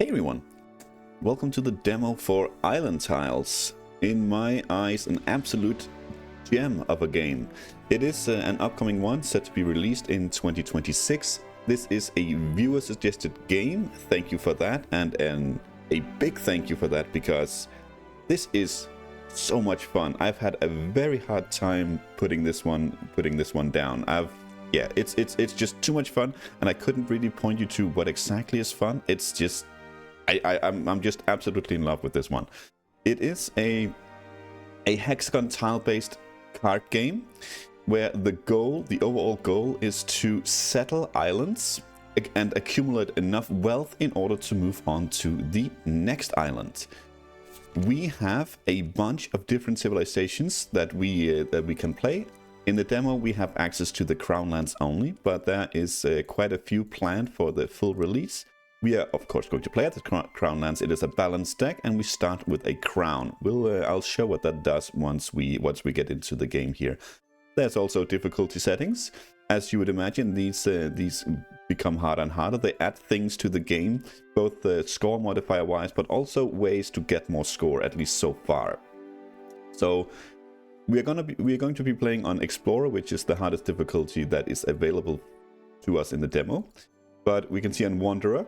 Hey everyone, welcome to the demo for Islantiles. In my eyes, an absolute gem of a game. It is an upcoming one set to be released in 2026. This is a viewer suggested game, thank you for that, and a big thank you for that because this is so much fun. I've had a very hard time putting this one down. It's just too much fun, and I couldn't really point you to what exactly is fun. It's just I'm just absolutely in love with this one. It is a hexagon tile-based card game where the overall goal is to settle islands and accumulate enough wealth in order to move on to the next island. We have a bunch of different civilizations that we can play. In the demo, we have access to the crown lands only, but there is quite a few planned for the full release. We are, of course, going to play at the crown lands. It is a balanced deck, and we start with a crown. I'll show what that does once we get into the game here. There's also difficulty settings. As you would imagine, these become harder and harder. They add things to the game, both the score modifier-wise, but also ways to get more score, at least so far. So we are going to be playing on Explorer, which is the hardest difficulty that is available to us in the demo. But we can see on Wanderer,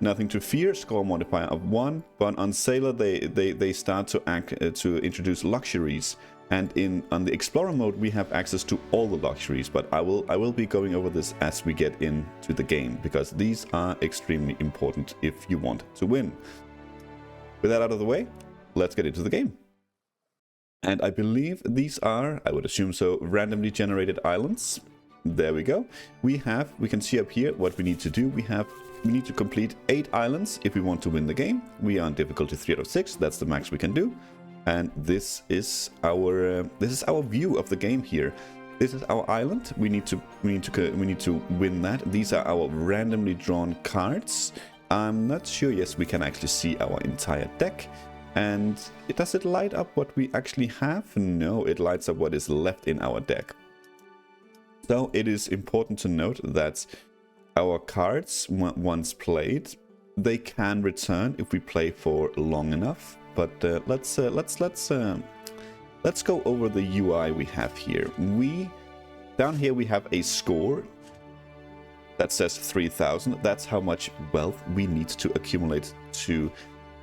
nothing to fear, score modifier of 1. But on Sailor, they start to introduce luxuries, and on the Explorer mode, we have access to all the luxuries. But I will be going over this as we get into the game, because these are extremely important if you want to win. With that out of the way, let's get into the game. And I believe these are, I would assume so, randomly generated islands. There we go. We can see up here what we need to do. We need to complete 8 islands if we want to win the game. We are on difficulty 3 out of 6. That's the max we can do. And this is our view of the game here. This is our island. We need to win that. These are our randomly drawn cards. I'm not sure. Yes, we can actually see our entire deck. And does it light up what we actually have? No, it lights up what is left in our deck. So it is important to note that our cards, once played, they can return if we play for long enough. But let's go over the UI we have here. Down here we have a score that says 3,000. That's how much wealth we need to accumulate to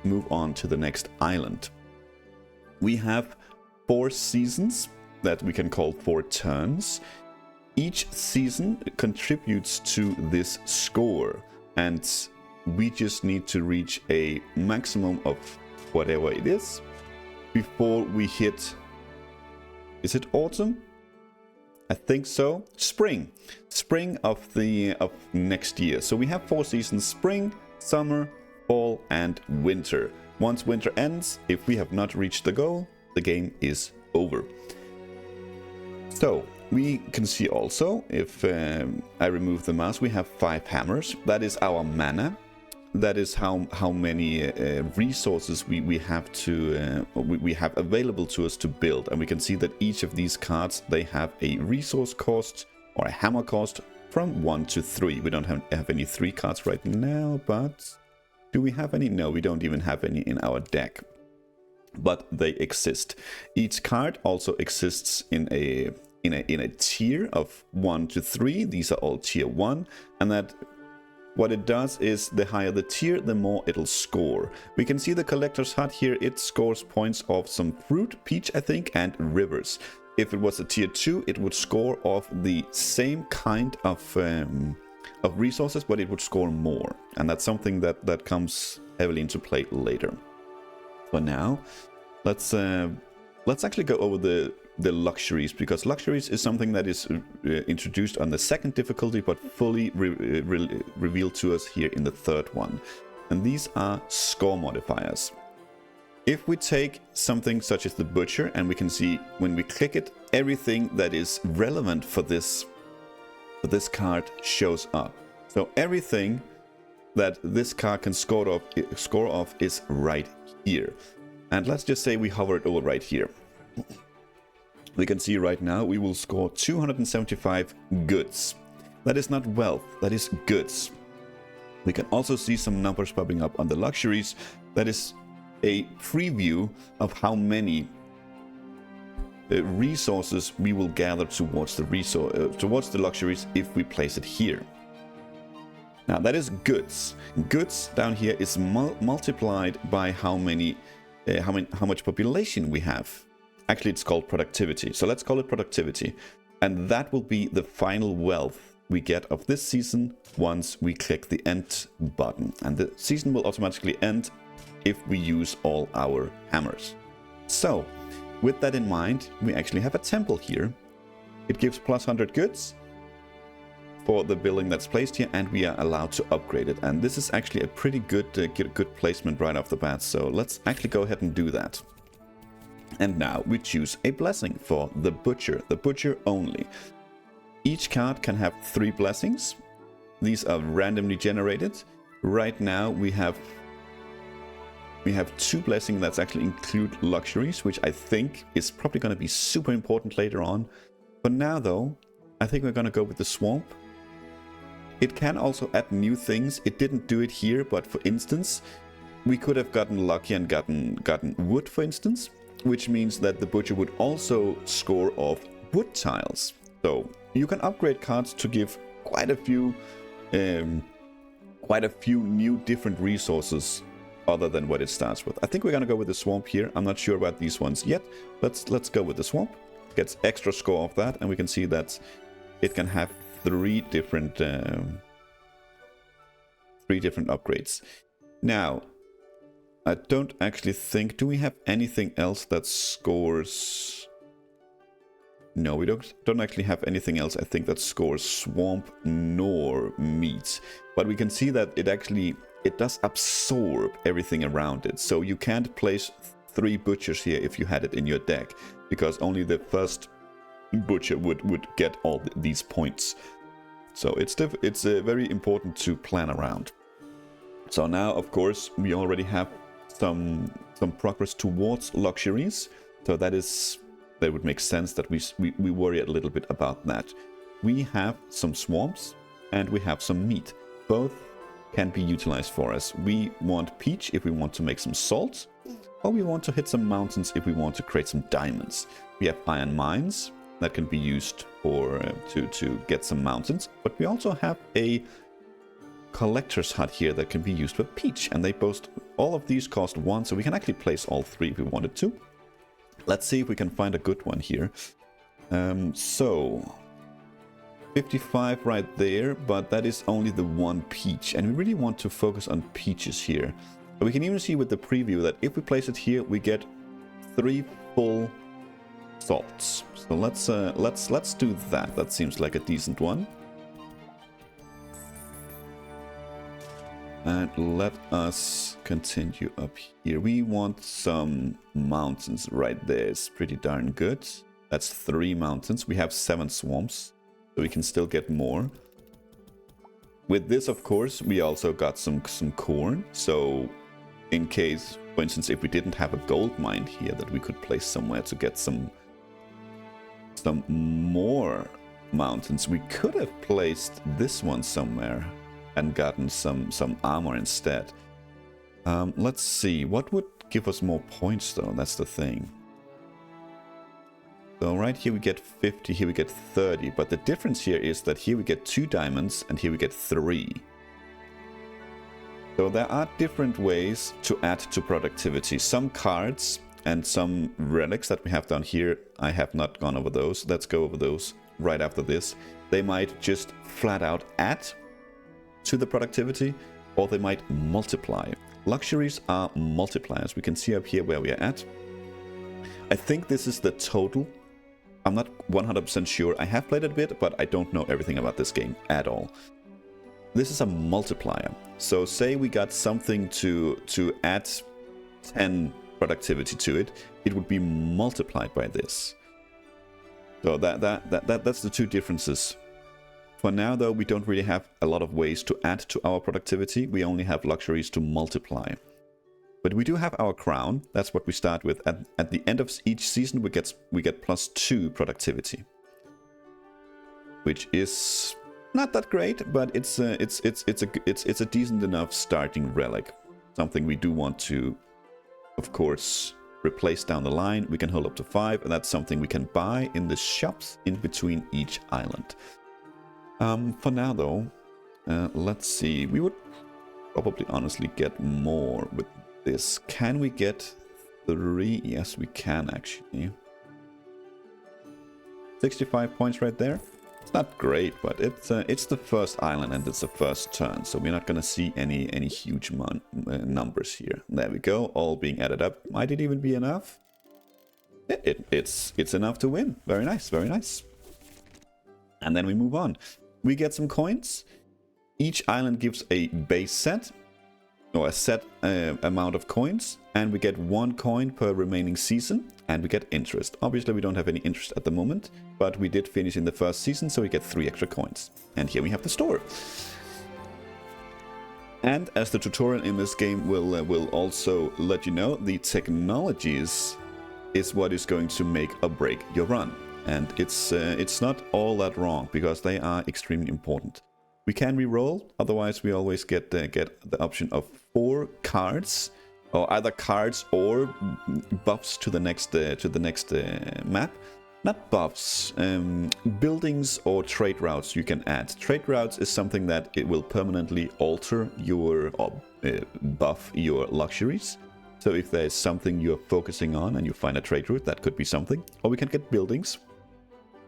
move on to the next island. We have 4 seasons that we can call 4 turns. Each season contributes to this score, and we just need to reach a maximum of whatever it is before we hit, is it autumn? I think so. Spring of next year. So we have 4 seasons: spring, summer, fall, and winter. Once winter ends, if we have not reached the goal, the game is over. So we can see also, if I remove the mouse, we have 5 hammers. That is our mana. That is how many resources we have available to us to build. And we can see that each of these cards, they have a resource cost or a hammer cost from 1 to 3. We don't have any 3 cards right now, but do we have any? No, we don't even have any in our deck. But they exist. Each card also exists in a tier of 1 to 3. These are all tier 1, and that what it does is the higher the tier, the more it'll score. We can see the collector's hut here. It scores points off some fruit, peach I think, and rivers. If it was a tier 2, it would score off the same kind of resources, but it would score more, and that's something that comes heavily into play later. For now, let's actually go over the luxuries, because luxuries is something that is introduced on the 2nd difficulty, but fully revealed to us here in the 3rd one. And these are score modifiers. If we take something such as the butcher, and we can see when we click it, everything that is relevant for this card shows up. So everything that this card can score off is right here. And let's just say we hover it over right here. We can see right now we will score 275 goods. That is not wealth, that is goods. We can also see some numbers popping up on the luxuries. That is a preview of how many resources we will gather towards the luxuries if we place it here. Now that is goods. Goods down here is multiplied by how much population we have. Actually, it's called productivity. So let's call it productivity, and that will be the final wealth we get of this season once we click the end button, and the season will automatically end if we use all our hammers. So with that in mind, we actually have a temple here. It gives plus 100 goods for the building that's placed here, and we are allowed to upgrade it. And this is actually a pretty good placement right off the bat. So let's actually go ahead and do that. And now we choose a blessing for the butcher only. Each card can have 3 blessings. These are randomly generated. Right now we have 2 blessings that actually include luxuries, which I think is probably going to be super important later on. For now though, I think we're going to go with the swamp. It can also add new things. It didn't do it here, but for instance, we could have gotten lucky and gotten wood, for instance, which means that the butcher would also score off wood tiles. So you can upgrade cards to give quite a few new different resources other than what it starts with. I think we're gonna go with the swamp here. I'm not sure about these ones yet. Let's go with the swamp. Gets extra score off that, and we can see that it can have 3 different upgrades. Now, I don't actually think... Do we have anything else that scores... No, we don't actually have anything else, I think, that scores swamp nor meat. But we can see that it does absorb everything around it. So you can't place 3 butchers here if you had it in your deck, because only the first butcher would get all these points. So it's very important to plan around. So now, of course, we already have some progress towards luxuries. So that would make sense that we worry a little bit about that. We have some swamps and we have some meat. Both can be utilized for us. We want peach if we want to make some salt, or we want to hit some mountains if we want to create some diamonds. We have iron mines that can be used for to get some mountains, but we also have a collector's hut here that can be used for peach, and all of these cost 1, so we can actually place all 3 if we wanted to. Let's see if we can find a good one here. So 55 right there, but that is only the 1 peach, and we really want to focus on peaches here. But we can even see with the preview that if we place it here, we get 3 full salts. So let's do that. That seems like a decent one. And let us continue up here. We want some mountains right there. It's pretty darn good. That's 3 mountains. We have 7 swamps, so we can still get more. With this, of course, we also got some corn. So in case, for instance, if we didn't have a gold mine here that we could place somewhere to get some more mountains, we could have placed this one somewhere and gotten some armor instead. Let's see, what would give us more points though? That's the thing. So right here we get 50, here we get 30, but the difference here is that here we get 2 diamonds and here we get 3. So there are different ways to add to productivity. Some cards and some relics that we have down here, I have not gone over those. Let's go over those right after this. They might just flat out add to the productivity, or they might multiply. Luxuries are multipliers. We can see up here where we are at. I think this is the total. I'm not 100% sure. I have played it a bit, but I don't know everything about this game at all. This is a multiplier. So say we got something to add 10 productivity to it, it would be multiplied by this. So that's the 2 differences. For now, though, we don't really have a lot of ways to add to our productivity. We only have luxuries to multiply. But we do have our crown. That's what we start with. At the end of each season, we get +2 productivity, which is Not that great, but it's a decent enough starting relic. Something we do want to, of course, replace down the line. We can hold up to 5, and that's something we can buy in the shops in between each island. For now, though, let's see. We would probably honestly get more with this. Can we get 3? Yes, we can actually. 65 points right there. It's not great, but it's the first island and it's the first turn, so we're not gonna see any huge numbers here. There we go, all being added up. Might it even be enough? It's enough to win. Very nice, very nice. And then we move on. We get some coins. Each island gives a base set, or a set amount of coins, and we get 1 coin per remaining season, and we get interest. Obviously we don't have any interest at the moment, but we did finish in the first season, so we get 3 extra coins. And here we have the store. And as the tutorial in this game will also let you know, the technologies is what is going to make or break your run. And it's not all that wrong, because they are extremely important. We can re-roll, otherwise we always get the option of 4 cards, or either cards or buffs to the next map. Not buffs, buildings or trade routes you can add. Trade routes is something that it will permanently alter your or buff your luxuries. So if there's something you're focusing on and you find a trade route, that could be something. Or we can get buildings.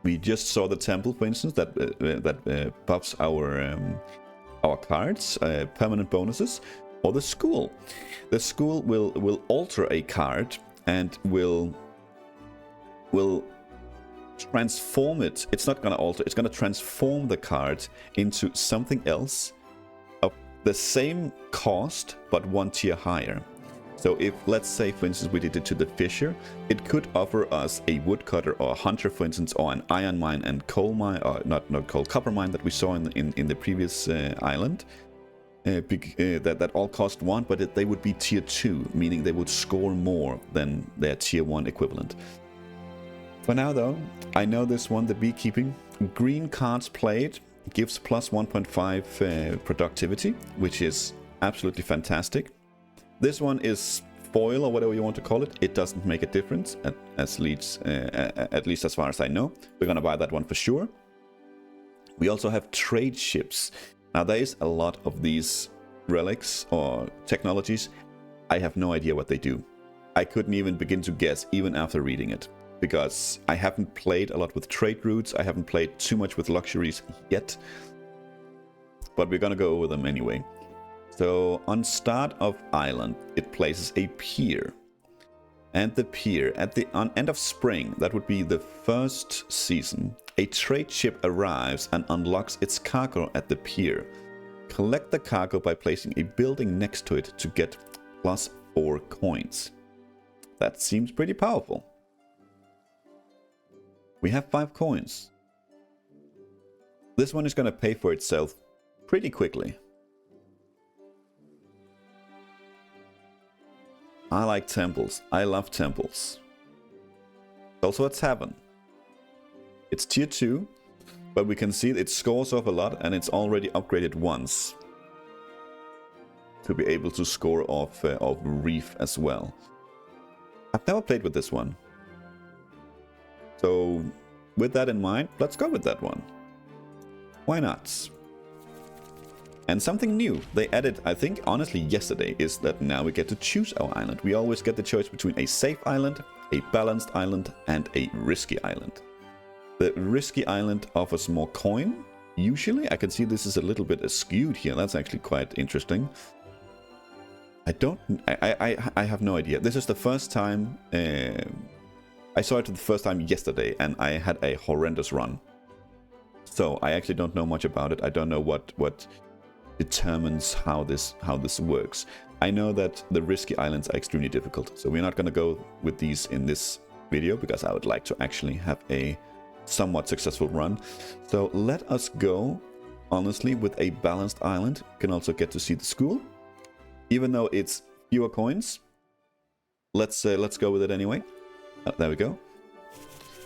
We just saw the temple, for instance, that buffs our cards, permanent bonuses, or the school. The school will alter a card and will transform it. It's not going to alter. It's going to transform the card into something else of the same cost but 1 tier higher. So if, let's say, for instance, we did it to the fisher, it could offer us a woodcutter or a hunter, for instance, or an iron mine and coal mine, or not coal, copper mine that we saw in the previous island. That all cost 1, but they would be tier 2, meaning they would score more than their tier 1 equivalent. For now, though, I know this one, the beekeeping. Green cards played gives plus 1.5 productivity, which is absolutely fantastic. This one is foil, or whatever you want to call it. It doesn't make a difference, at least as far as I know. We're going to buy that one for sure. We also have trade ships. Now, there is a lot of these relics or technologies. I have no idea what they do. I couldn't even begin to guess, even after reading it, because I haven't played a lot with trade routes. I haven't played too much with luxuries yet, but we're going to go over them anyway. So on start of island, it places a pier. And the pier, on end of spring, that would be the first season, a trade ship arrives and unlocks its cargo at the pier. Collect the cargo by placing a building next to it to get plus 4 coins. That seems pretty powerful. We have 5 coins. This one is going to pay for itself pretty quickly. I like temples. I love temples. Also a tavern. It's tier 2, but we can see it scores off a lot, and it's already upgraded once to be able to score off reef as well. I've never played with this one. So with that in mind, let's go with that one. Why not? And something new they added, I think, honestly, yesterday, is that now we get to choose our island. We always get the choice between a safe island, a balanced island, and a risky island. The risky island offers more coin. Usually, I can see this is a little bit skewed here. That's actually quite interesting. I have no idea. This is the first time, I saw it the first time yesterday, and I had a horrendous run. So I actually don't know much about it. I don't know what determines how this works. I know that the risky islands are extremely difficult, so we're not going to go with these in this video, because I would like to actually have a somewhat successful run. So let us go, honestly, with a balanced island. You can also get to see the school, even though it's fewer coins. Let's go with it anyway. There we go.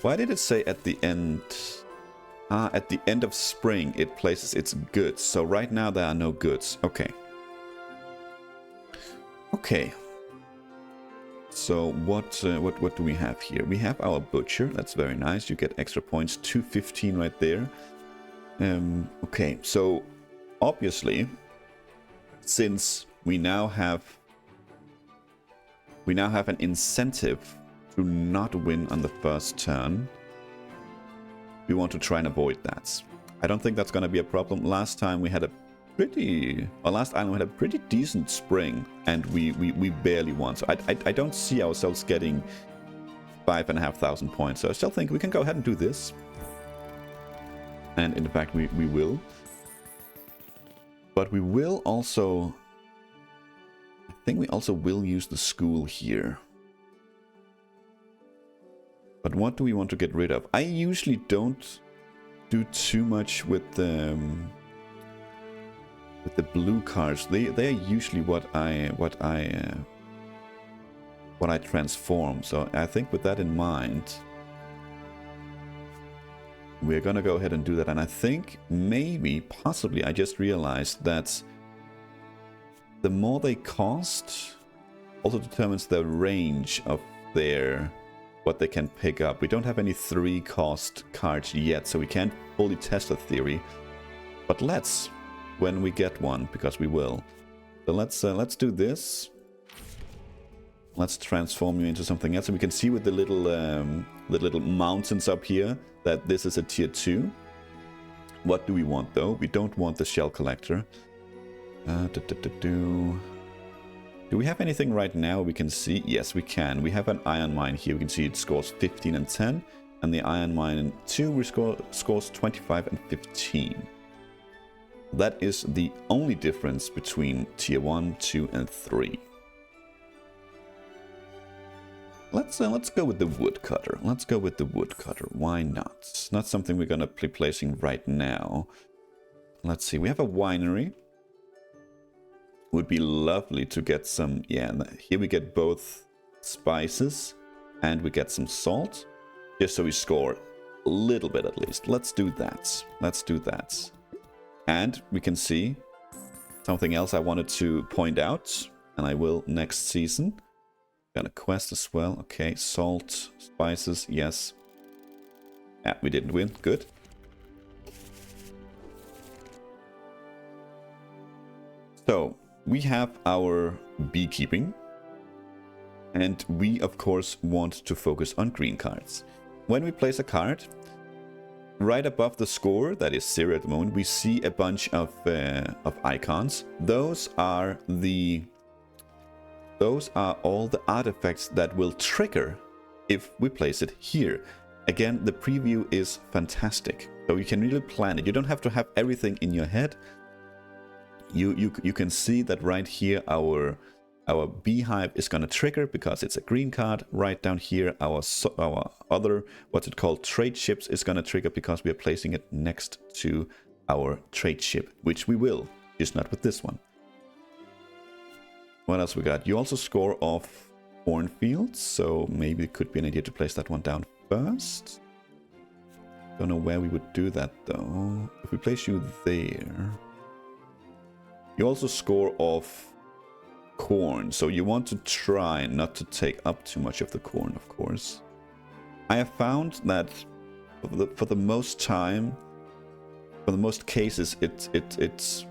Why did it say at the end? At the end of spring, it places its goods. So right now there are no goods. Okay. Okay. So what do we have here? We have our butcher. That's very nice. You get extra points. 215 right there. Okay. So obviously, since we now have an incentive to not win on the first turn, we want to try and avoid that. I don't think that's going to be a problem. Last time we had last island we had a pretty decent spring, and we barely won. So I don't see ourselves getting 5,500 points. So I still think we can go ahead and do this. And in fact, we will. But we will also... I think we also will use the school here. But what do we want to get rid of? I usually don't do too much with the blue cards. They're usually what I transform. So I think with that in mind, we're gonna go ahead and do that. And I think maybe, possibly, I just realized that the more they cost also determines the range of what they can pick up. We don't have any 3-cost cards yet, so we can't fully test the theory. But let's, when we get one, because we will. So let's do this. Let's transform you into something else. So we can see with the little mountains up here that this is a tier 2. What do we want though? We don't want the shell collector. Do we have anything right now we can see? Yes, we can. We have an iron mine here. We can see it scores 15 and 10. And the iron mine 2 scores 25 and 15. That is the only difference between tier 1, 2, and 3. Let's go with the woodcutter. Let's go with the woodcutter. Why not? It's not something we're gonna be placing right now. Let's see. We have a winery. Would be lovely to get some. Yeah, here we get both spices and we get some salt, just so we score a little bit at least. Let's do that. Let's do that. And we can see something else I wanted to point out, and I will next season. Got a quest as well. Okay, salt, spices, yes. Yeah, we didn't win. Good. So, we have our beekeeping. And we, of course, want to focus on green cards. When we place a card, right above the score, that is 0 at the moment, we see a bunch of icons. Those are all the artifacts that will trigger if we place it here. Again, the preview is fantastic, so you can really plan it. You don't have to have everything in your head. You can see that right here our beehive is going to trigger because it's a green card. Right down here our other, what's it called, trade ships is going to trigger because we are placing it next to our trade ship, which we will, just not with this one. What else we got? You also score off cornfields, so maybe it could be an idea to place that one down first. Don't know where we would do that though. If we place you there, you also score off corn, so you want to try not to take up too much of the corn, of course. I have found that for the most cases, it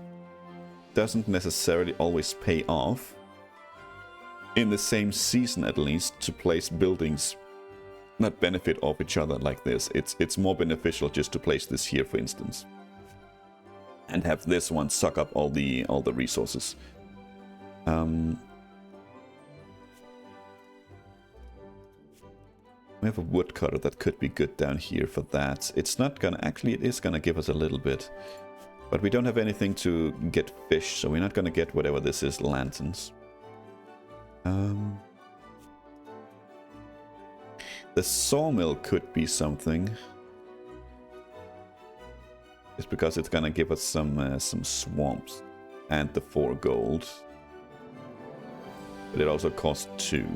doesn't necessarily always pay off in the same season, at least, to place buildings that benefit off each other like this. It's more beneficial just to place this here, for instance, and have this one suck up all the resources. We have a woodcutter that could be good down here for that. It's not gonna, actually it is gonna give us a little bit, but we don't have anything to get fish, so we're not gonna get whatever this is, lanterns. The sawmill could be something, just because it's gonna give us some swamps and the 4 gold. But it also costs 2.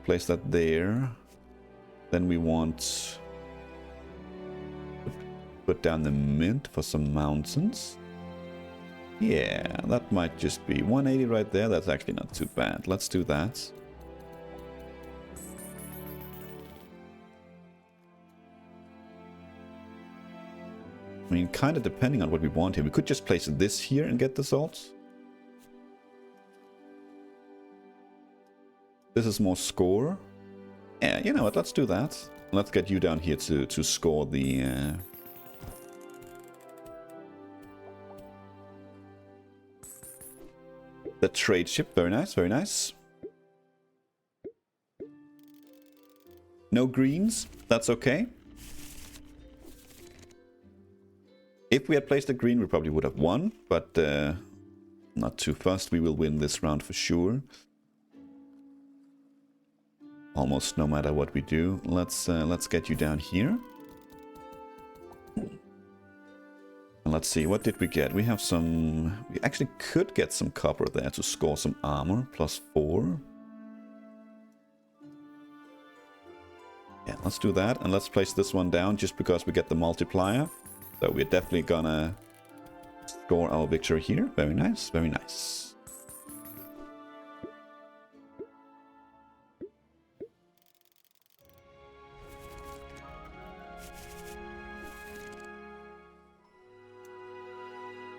place that there. Then we want to put down the mint for some mountains. Yeah, that might just be 180 right there. That's actually not too bad. Let's do that. I mean, kind of depending on what we want here. We could just place this here and get the salts. This is more score. Yeah, you know what? Let's do that. Let's get you down here to score the... The trade ship. Very nice, very nice. No greens. That's okay. If we had placed a green, we probably would have won, but not too fast. We will win this round for sure. Almost no matter what we do. Let's get you down here. And let's see, what did we get? We have some... We actually could get some copper there to score some armor. +4. Yeah, let's do that. And let's place this one down just because we get the multiplier. So we're definitely gonna score our victory here. Very nice, very nice.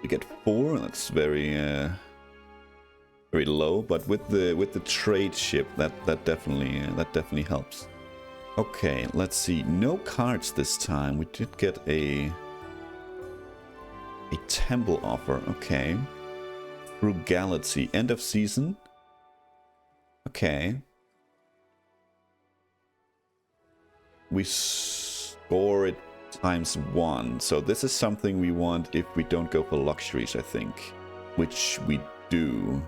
We get 4. That's very very low, but with the trade ship, that definitely helps. Okay, let's see. No cards this time. We did get a temple offer. Okay. Frugality. End of season. Okay. We score it ×1. So this is something we want if we don't go for luxuries, I think. Which we do.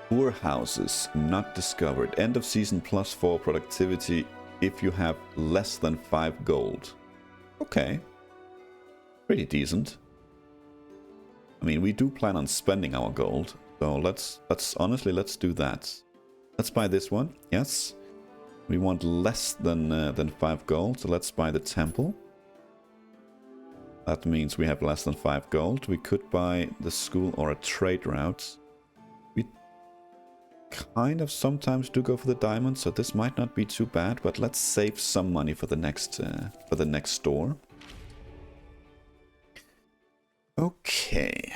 Poor houses. Not discovered. End of season +4 productivity if you have less than 5 gold. Okay. Pretty decent. I mean, we do plan on spending our gold. So let's honestly, let's do that. Let's buy this one. Yes. We want less than 5 gold, so let's buy the temple. That means we have less than 5 gold. We could buy the school or a trade route. We kind of sometimes do go for the diamond, so this might not be too bad, but let's save some money for the next store. Okay.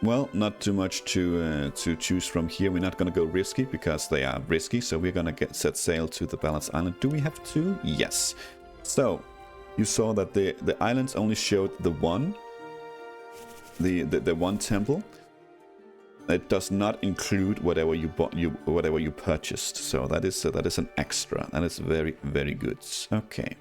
Well, not too much to choose from here. We're not going to go risky because they are risky. So we're going to set sail to the Balanced Island. Do we have 2? Yes. So you saw that the islands only showed the one temple. It does not include whatever you bought, whatever you purchased. So that is an extra. That is very, very good. Okay.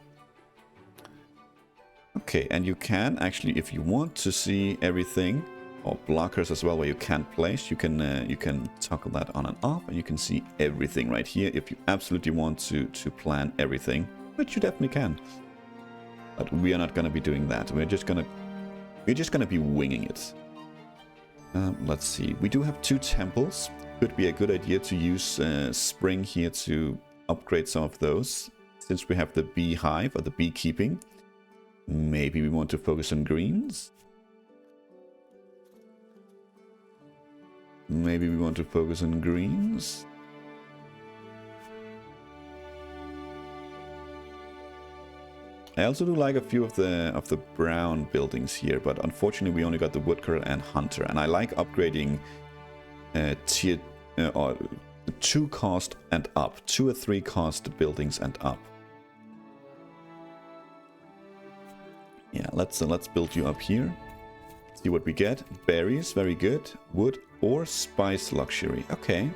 Okay, and you can actually, if you want to see everything, or blockers as well where you can't place, you can toggle that on and off, and you can see everything right here if you absolutely want to plan everything, which you definitely can. But we are not going to be doing that. We're just gonna be winging it. Let's see. We do have 2 temples. Could be a good idea to use spring here to upgrade some of those, since we have the beehive or the beekeeping. Maybe we want to focus on greens. Maybe we want to focus on greens. I also do like a few of the brown buildings here, but unfortunately we only got the woodcutter and hunter, and I like upgrading tier or 2 cost and up, 2 or 3 cost buildings and up. Yeah, let's build you up here. See what we get. Berries, very good. Wood or spice luxury. Okay.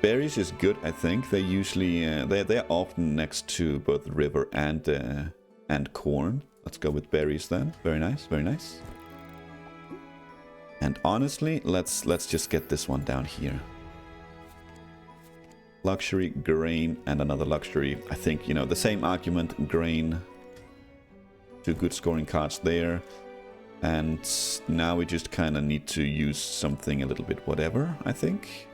Berries is good, I think. They usually they're often next to both river and corn. Let's go with berries then. Very nice, very nice. And honestly, let's just get this one down here. Luxury, grain, and another luxury. I think, you know, the same argument, grain 2 good scoring cards there. And now we just kind of need to use something a little bit whatever, I think.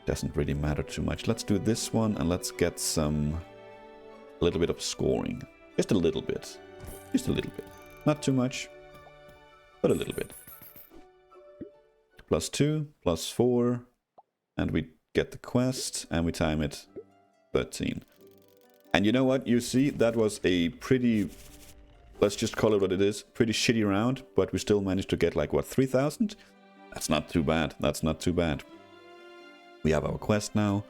Doesn't really matter too much. Let's do this one and let's get a little bit of scoring. Just a little bit. Just a little bit. Not too much, but a little bit. +2, +4, and we get the quest, and we time it 13. And you know what? You see, that was a pretty, let's just call it what it is, pretty shitty round, but we still managed to get like, what, 3,000? That's not too bad. That's not too bad. We have our quest now.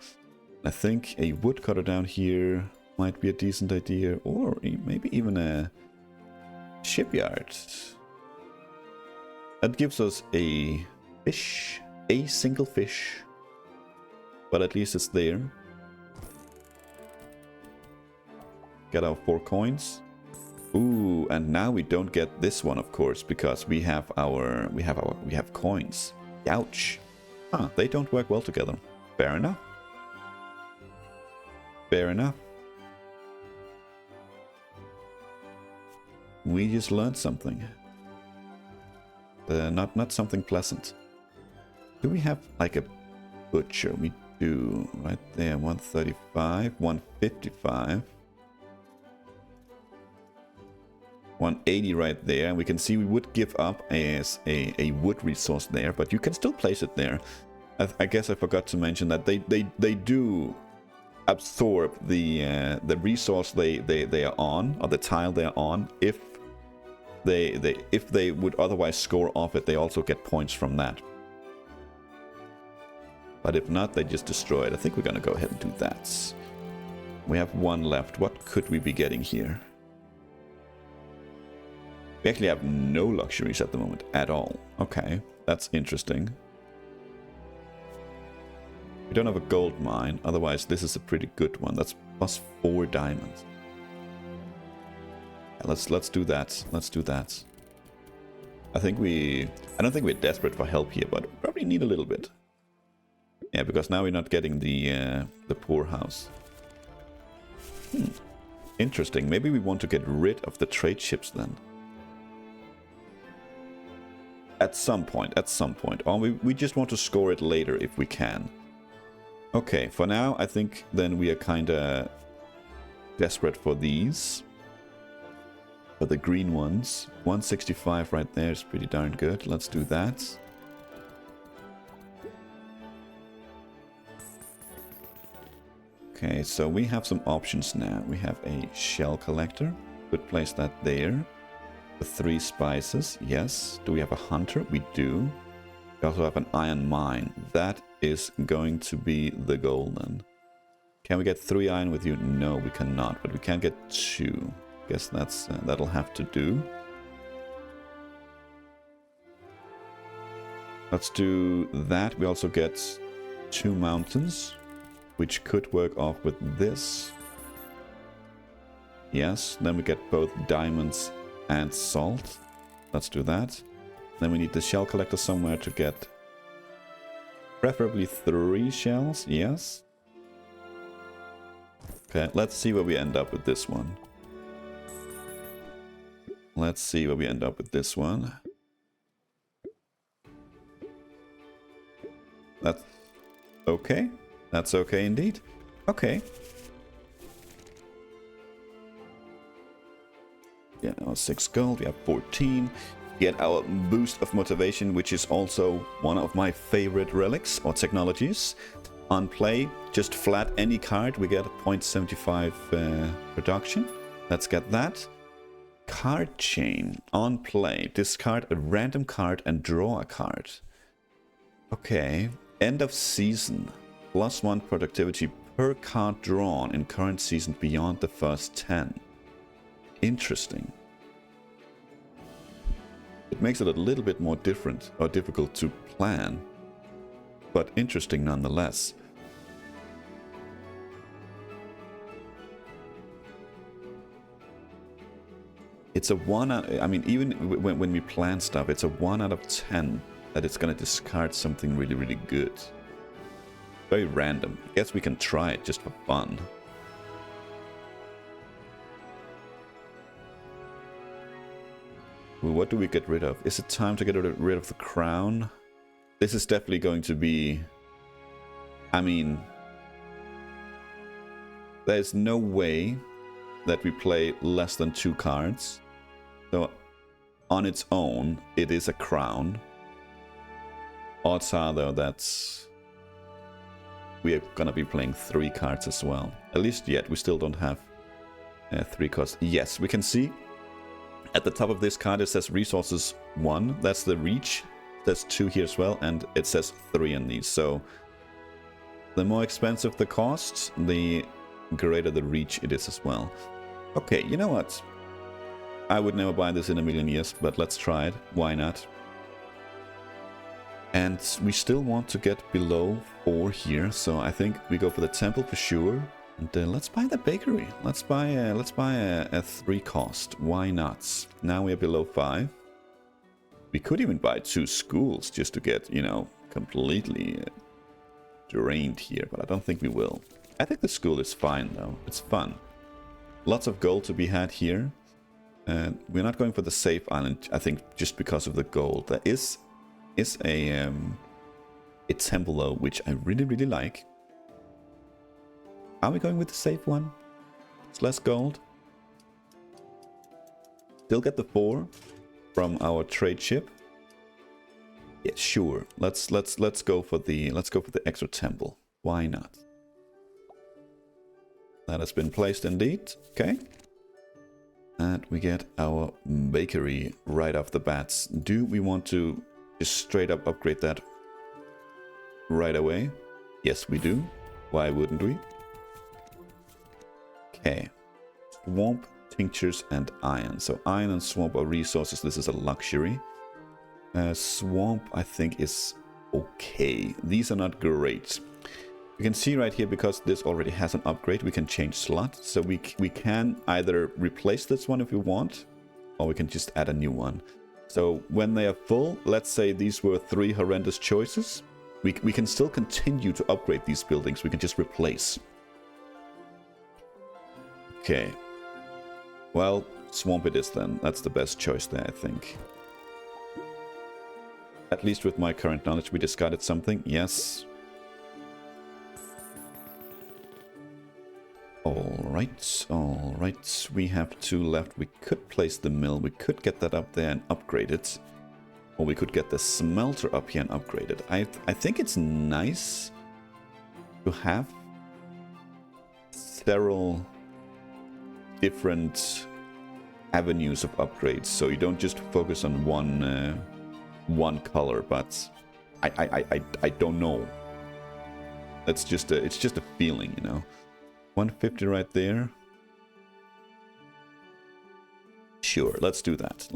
I think a woodcutter down here might be a decent idea, or maybe even a shipyard. That gives us a fish, a single fish, but at least it's there. Get our 4 coins. Ooh, and now we don't get this one, of course, because we have coins. Ouch. Huh, they don't work well together. Fair enough. Fair enough. We just learned something. Not something pleasant. Do we have like a butcher? We do. Right there, 135, 155. 180 right there. And we can see we would give up as a wood resource there, but you can still place it there. I guess I forgot to mention that they do absorb the resource they are on, or the tile they are on. If they would otherwise score off it, they also get points from that. But if not, they just destroy it. I think we're gonna go ahead and do that. We have 1 left. What could we be getting here? We actually have no luxuries at the moment at all. Okay, that's interesting. We don't have a gold mine, otherwise this is a pretty good one. That's +4 diamonds. Yeah, let's do that. Let's do that. I don't think we're desperate for help here, but we probably need a little bit. Yeah, because now we're not getting the poorhouse. Interesting. Maybe we want to get rid of the trade ships then. At some point. Or we just want to score it later if we can. Okay, for now, I think then we are kind of desperate for these. For the green ones. 165 right there is pretty darn good. Let's do that. Okay, so we have some options now. We have a shell collector. Could place that there. The 3 spices, yes. Do we have a hunter? We do. We also have an iron mine. That is going to be the goal then. Can we get 3 iron with you? No, we cannot, but we can get 2. Guess that'll have to do. Let's do that. We also get 2 mountains, which could work off with this. Yes, then we get both diamonds and salt. Let's do that. Then we need the shell collector somewhere to get preferably 3 shells. Yes. Okay, let's see where we end up with this one. Let's see where we end up with this one. That's okay. That's okay indeed. Okay. Yeah, now 6 gold. We have 14. Get our boost of motivation, which is also one of my favorite relics or technologies. On play, just flat any card, we get a 0.75 production. Let's get that. Card chain. On play, discard a random card and draw a card. Okay. End of season. +1 productivity per card drawn in current season beyond the first 10. Interesting. It makes it a little bit more different or difficult to plan, but interesting nonetheless. It's a 1 out, I mean, even when we plan stuff, it's a 1 out of 10 that it's going to discard something really, really good. Very random. I guess we can try it just for fun. Ooh, what do we get rid of? Is it time to get rid of the crown? This is definitely going to be... I mean... There's no way that we play less than 2 cards. So, on its own, it is a crown. Odds are, though, that we are gonna be playing 3 cards as well. At least yet, we still don't have 3 costs. Yes, we can see at the top of this card it says resources 1. That's the reach. There's 2 here as well, and it says 3 in these. So the more expensive the cost, the greater the reach it is as well. Okay, you know what? I would never buy this in a million years, but let's try it. Why not? And we still want to get below 4 here, so I think we go for the temple for sure. And let's buy the bakery. Let's buy a 3 cost. Why not? Now we are below 5. We could even buy 2 schools just to get, you know, completely drained here, but I don't think we will. I think the school is fine though. It's fun. Lots of gold to be had here. We're not going for the safe island, I think, just because of the gold. There is a temple though, which I really like. Are we going with the safe one? It's less gold. Still get the 4 from our trade ship. Yeah, sure. Let's go for the extra temple. Why not? That has been placed indeed. Okay. And we get our bakery right off the bats. Do we want to just straight up upgrade that right away? Yes, we do. Why wouldn't we? Okay. Swamp, tinctures, and iron. So iron and swamp are resources. This is a luxury. Swamp, I think, is okay. These are not great. You can see right here, because this already has an upgrade, we can change slot. So we can either replace this one if we want, or we can just add a new one. So when they are full, let's say these were 3 horrendous choices, we can still continue to upgrade these buildings. We can just replace. Okay. Well, swamp it is then. That's the best choice there, I think. At least with my current knowledge, we discarded something. Yes. Alright. We have 2 left. We could place the mill. We could get that up there and upgrade it. Or we could get the smelter up here and upgrade it. I think it's nice to have several different avenues of upgrades. So you don't just focus on one color, but I don't know. It's just a feeling, you know. 150 right there. Sure, let's do that.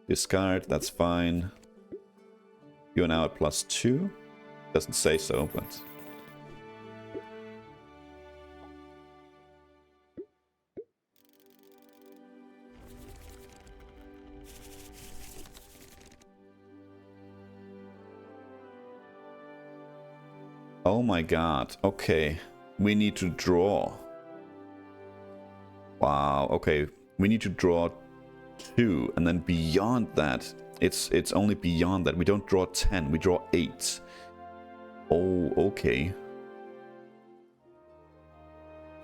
Discard, that's fine. You're now at +2. Doesn't say so, but... Oh my god, okay. We need to draw. Wow, okay. We need to draw 2, and then beyond that, it's only beyond that. We don't draw 10, we draw 8. Oh, okay.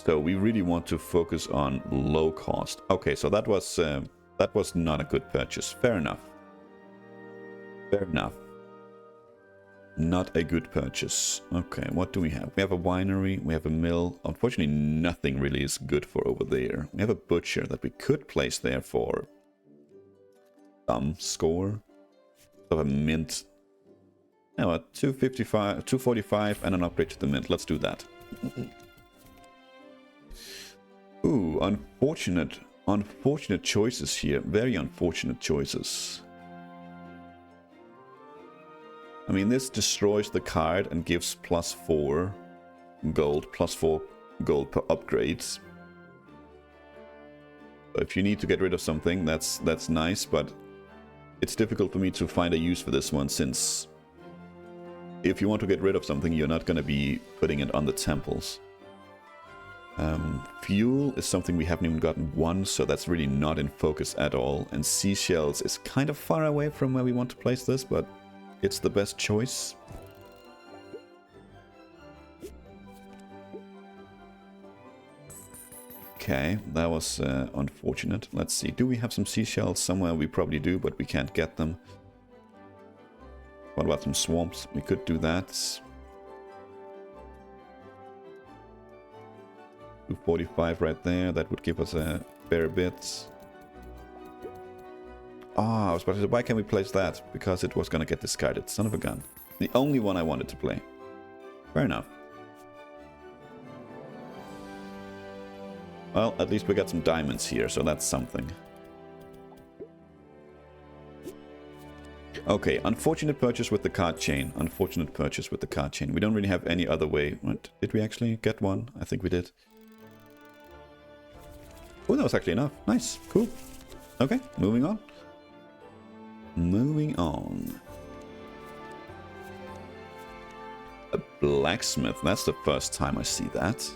So we really want to focus on low cost. Okay, so that was not a good purchase. Fair enough. Not a good purchase. Okay, what do we have? We have a winery, we have a mill. Unfortunately, nothing really is good for over there. We have a butcher that we could place there for some score. Of a mint. Now, a 255, 245 and an upgrade to the mint. Let's do that. Ooh, unfortunate choices here. Very unfortunate choices. I mean, this destroys the card and gives +4 gold, +4 gold per upgrades. If you need to get rid of something, that's nice, but it's difficult for me to find a use for this one, since if you want to get rid of something, you're not going to be putting it on the temples. Fuel is something we haven't even gotten once, so that's really not in focus at all. And seashells is kind of far away from where we want to place this, but it's the best choice. Okay, that was unfortunate. Let's see, do we have some seashells somewhere? We probably do, but we can't get them. What about some swamps? We could do that. 245 right there, that would give us a fair bit. Ah, I was about to say, why can't we place that? Because it was gonna get discarded, son of a gun. The only one I wanted to play. Fair enough. Well, at least we got some diamonds here, so that's something. Okay, unfortunate purchase with the card chain. Unfortunate purchase with the card chain. We don't really have any other way. What? Did we actually get one? I think we did. Oh, that was actually enough. Nice. Cool. Okay, moving on. Moving on. A blacksmith. That's the first time I see that.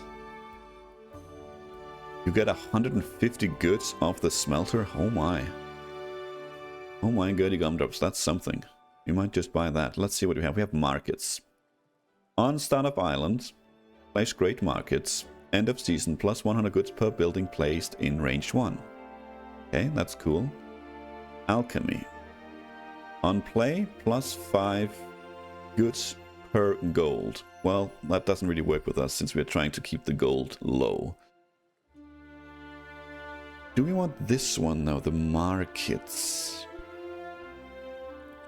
You get 150 goods off the smelter? Oh my. Oh my goody gumdrops, that's something. We might just buy that. Let's see what we have. We have markets. On Startup Island, place great markets. End of season, plus 100 goods per building placed in range 1. Okay, that's cool. Alchemy. On play, plus 5 goods per gold. Well, that doesn't really work with us since we're trying to keep the gold low. Do we want this one though, the markets?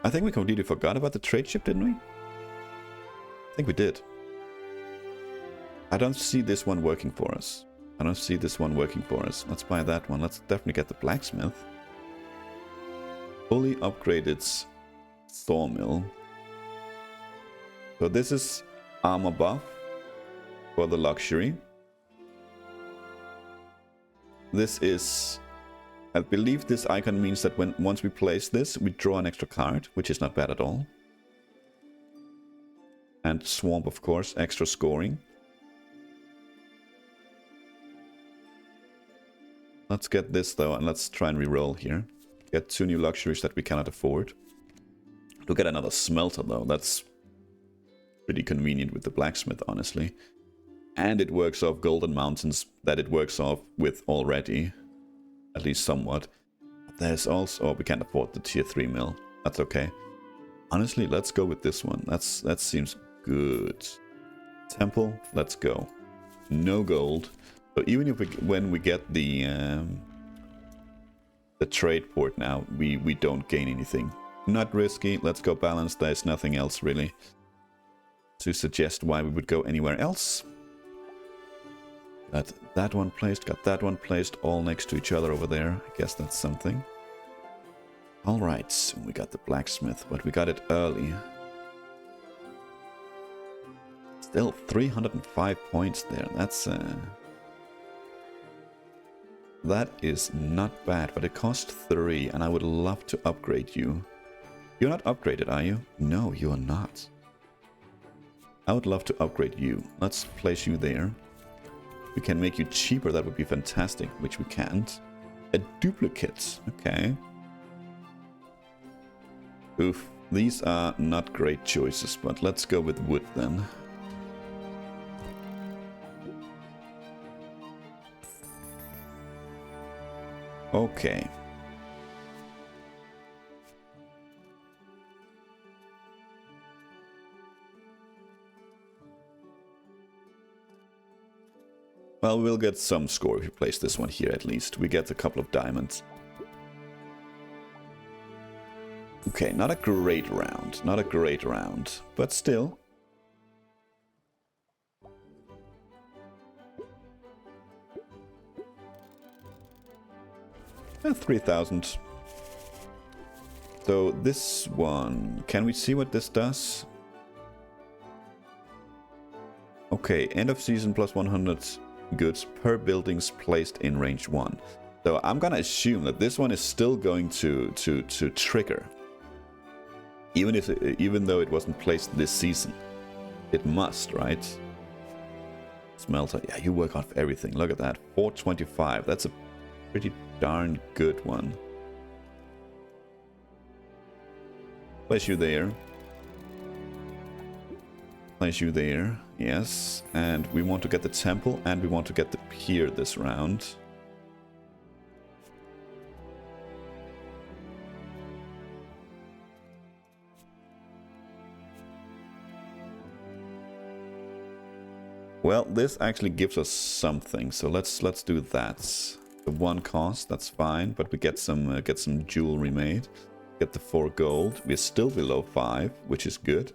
I think we completely forgot about the trade ship, didn't we? I think we did. I don't see this one working for us. I don't see this one working for us. Let's buy that one. Let's definitely get the blacksmith. Fully upgraded sawmill. So this is armor buff for the luxury. This is, I believe this icon means that once we place this, we draw an extra card, which is not bad at all. And swamp, of course, extra scoring. Let's get this though, and let's try and reroll here. Get 2 new luxuries that we cannot afford. To get another smelter though, that's pretty convenient with the blacksmith, honestly. And it works off Golden Mountains that it works off with already. At least somewhat. There's also... Oh, we can't afford the tier 3 mill. That's okay. Honestly, let's go with this one. That seems good. Temple, let's go. No gold. So even if when we get the trade port now, we don't gain anything. Not risky. Let's go balanced. There's nothing else really to suggest why we would go anywhere else. Got that one placed, got that one placed, all next to each other over there. I guess that's something. Alright, we got the blacksmith, but we got it early. Still 305 points there. That is not bad, but it cost 3, and I would love to upgrade you. You're not upgraded, are you? No, you are not. I would love to upgrade you. Let's place you there. We can make you cheaper, that would be fantastic, which we can't. A duplicate, okay. Oof, these are not great choices, but let's go with wood then. Okay. Well, we'll get some score if we place this one here at least. We get a couple of diamonds. Okay, not a great round. Not a great round, but still. 3,000. So this one, can we see what this does? Okay, end of season plus 100 goods per buildings placed in range 1. So I'm gonna assume that this one is still going to trigger. Even though it wasn't placed this season. It must, right? Smelter. Yeah, you work on everything. Look at that. 425. That's a pretty darn good one. Place you there. Place you there. Yes. And we want to get the temple and we want to get the pier this round. Well, this actually gives us something, so let's do that. The 1 cost, that's fine, but we get some jewelry made. Get the 4 gold. We're still below 5, which is good.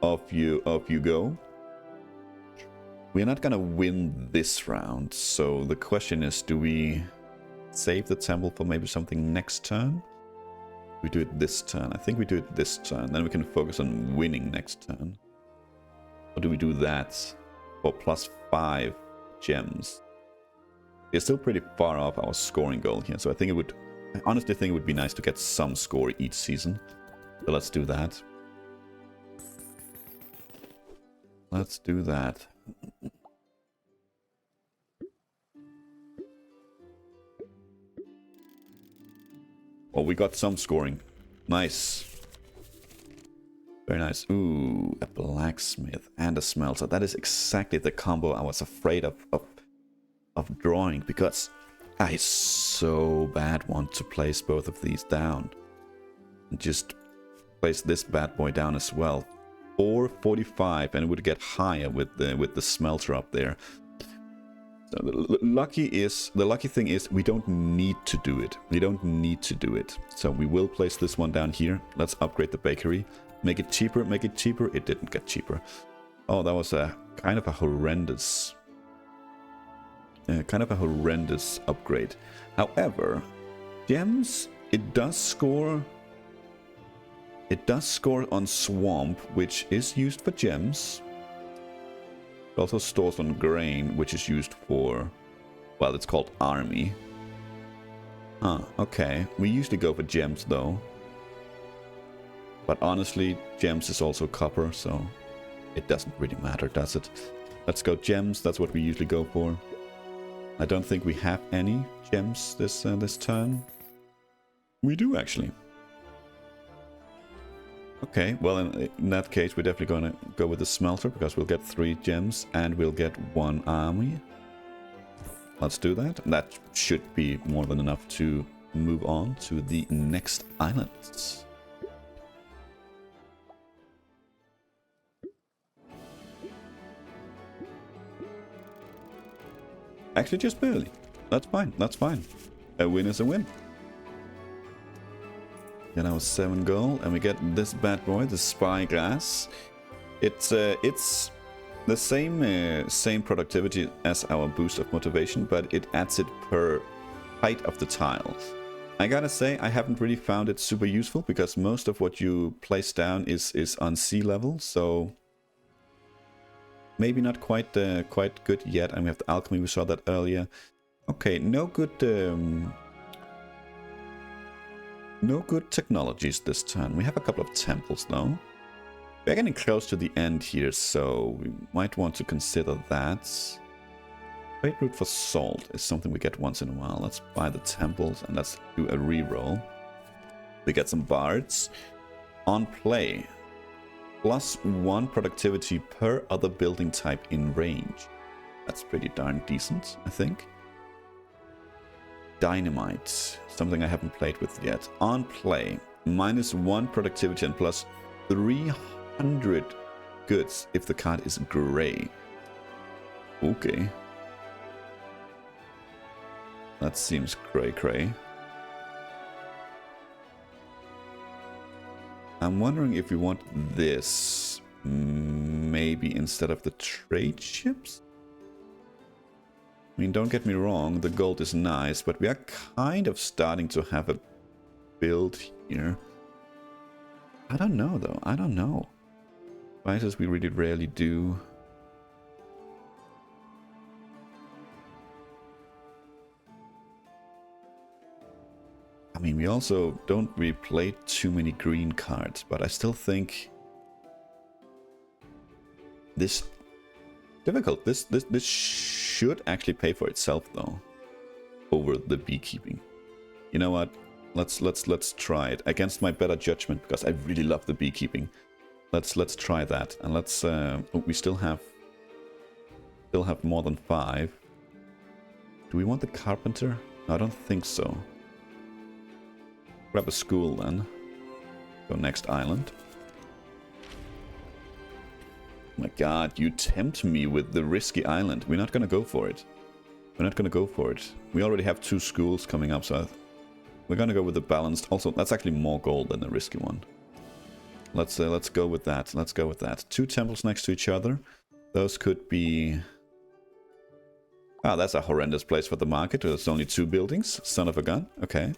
Off you go. We're not gonna win this round, so the question is, do we save the temple for maybe something next turn? We do it this turn. I think we do it this turn. Then we can focus on winning next turn. Or do we do that? For +5 gems. We're still pretty far off our scoring goal here, so I honestly think it would be nice to get some score each season. So let's do that. Let's do that. Oh, we got some scoring. Nice. Very nice. Ooh, a blacksmith and a smelter. That is exactly the combo I was afraid of drawing, because I so bad want to place both of these down. And just place this bad boy down as well. 445, and it would get higher with the smelter up there. So the lucky thing is we don't need to do it. We don't need to do it. So we will place this one down here. Let's upgrade the bakery. Make it cheaper, make it cheaper. It didn't get cheaper. Oh, that was a kind of a horrendous upgrade. However, gems, it does score on swamp, which is used for gems. It also stores on grain, which is used for, well, it's called army. Huh, okay. We usually go for gems though. But honestly, gems is also copper, so it doesn't really matter, does it? Let's go gems, that's what we usually go for. I don't think we have any gems this turn. We do, actually. Okay, well, in that case, we're definitely going to go with the smelter, because we'll get 3 gems and we'll get 1 army. Let's do that. That should be more than enough to move on to the next islands. Actually, just barely. That's fine. That's fine. A win is a win. Get our 7 gold, and we get this bad boy, the spyglass. It's the same productivity as our boost of motivation, but it adds it per height of the tile. I gotta say, I haven't really found it super useful, because most of what you place down is on sea level, so maybe not quite good yet. And we have the alchemy, we saw that earlier. Okay, no good technologies this turn. We have a couple of temples though. We're getting close to the end here, so we might want to consider that. Trade route for salt is something we get once in a while. Let's buy the temples and let's do a reroll. We get some bards. On play, +1 productivity per other building type in range. That's pretty darn decent, I think. Dynamite, something I haven't played with yet. On play, -1 productivity and plus 300 goods if the card is gray. Okay. That seems cray-cray. I'm wondering if we want this maybe instead of the trade ships? I mean, don't get me wrong, the gold is nice, but we are kind of starting to have a build here. I don't know though, I don't know. Prices we really rarely do. I mean, we also don't really play too many green cards, but I still think this difficult. This should actually pay for itself though, over the beekeeping. You know what? Let's try it against my better judgment because I really love the beekeeping. Let's try that, and let's. Oh, we still have more than 5. Do we want the carpenter? No, I don't think so. Grab a school then. Go next island. Oh my god, you tempt me with the risky island. We're not gonna go for it. We're not gonna go for it. We already have 2 schools coming up, so we're gonna go with the balanced. Also, that's actually more gold than the risky one. Let's go with that. Let's go with that. 2 temples next to each other. Those could be. Ah, that's a horrendous place for the market. There's only 2 buildings. Son of a gun. Okay.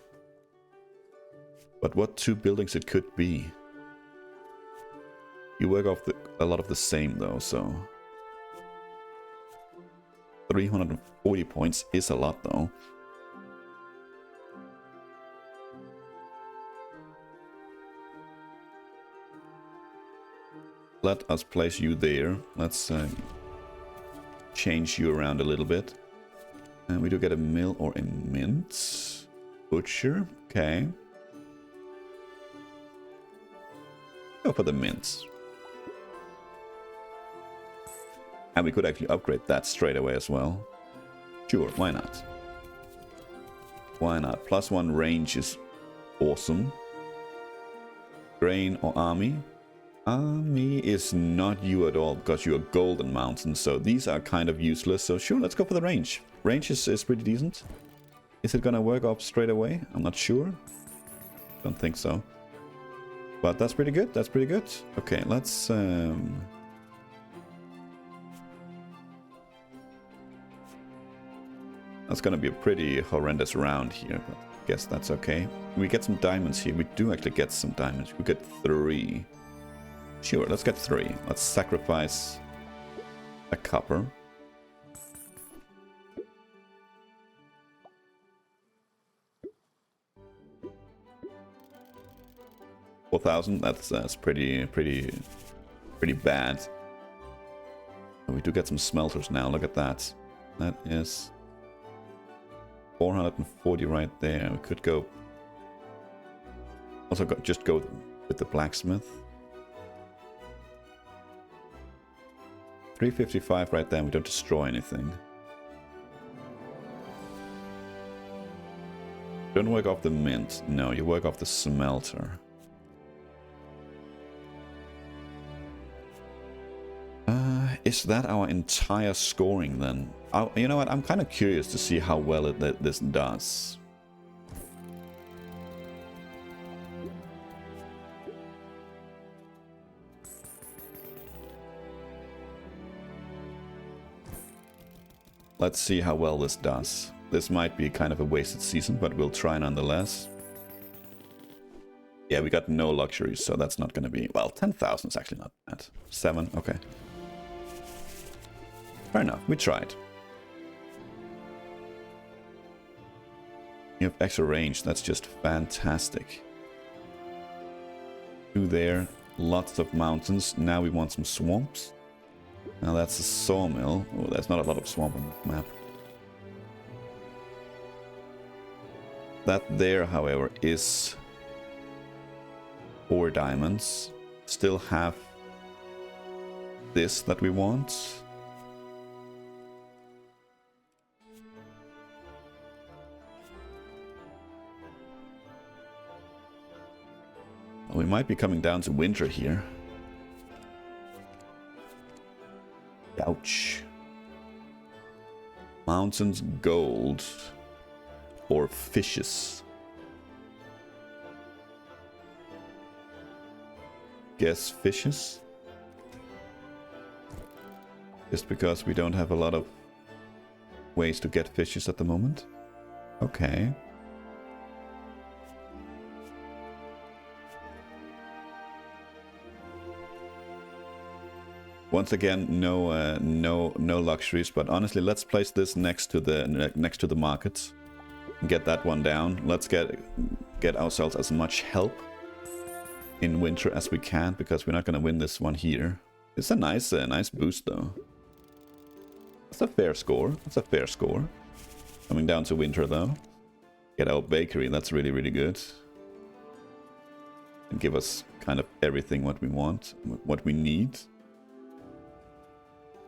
But what 2 buildings it could be? You work off a lot of the same though, so 340 points is a lot though. Let us place you there. Let's change you around a little bit. And we do get a mill or a mint. Butcher, okay. Go for the mints. And we could actually upgrade that straight away as well. Sure, why not? Why not? +1 range is awesome. Grain or army? Army is not you at all because you're Golden Mountain, so these are kind of useless. So sure, let's go for the range. Range is pretty decent. Is it gonna work up straight away? I'm not sure. Don't think so. But that's pretty good. That's pretty good. Okay, let's that's gonna be a pretty horrendous round here, but I guess that's okay. We get some diamonds here. We do actually get some diamonds. We get 3. Sure, let's get 3. Let's sacrifice a copper. $4,000. That's pretty bad. But we do get some smelters now. Look at that. That is 440 right there. We could go. Also, just go with the blacksmith. 355 right there. We don't destroy anything. Don't work off the mint. No, you work off the smelter. Is that our entire scoring then? You know what? I'm kind of curious to see how well this does. Let's see how well this does. This might be kind of a wasted season, but we'll try nonetheless. Yeah, we got no luxuries, so that's not going to be... Well, 10,000 is actually not bad. 7, okay. Fair enough, we tried. You have extra range, that's just fantastic. 2 there, lots of mountains. Now we want some swamps. Now that's a sawmill. Oh, there's not a lot of swamp on the map. That there, however, is 4 diamonds. Still have this that we want. We might be coming down to winter here. Ouch. Mountains, gold, or fishes. Guess fishes? Just because we don't have a lot of ways to get fishes at the moment. Okay. Once again, no luxuries, but honestly, let's place this next to the markets and get that one down. Let's get ourselves as much help in winter as we can, because we're not going to win this one here. It's a nice boost though. That's a fair score. That's a fair score. Coming down to winter, though. Get our bakery. That's really, really good. And give us kind of everything what we want, what we need.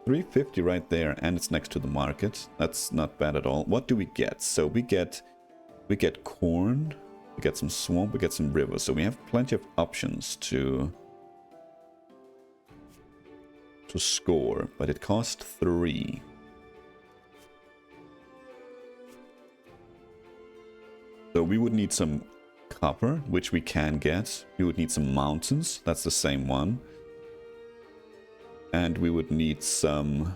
350 right there, and it's next to the market. That's not bad at all. What do we get? So we get corn, we get some swamp, we get some river. So we have plenty of options to score, but it costs 3. So we would need some copper, which we can get. We would need some mountains. That's the same one. And we would need some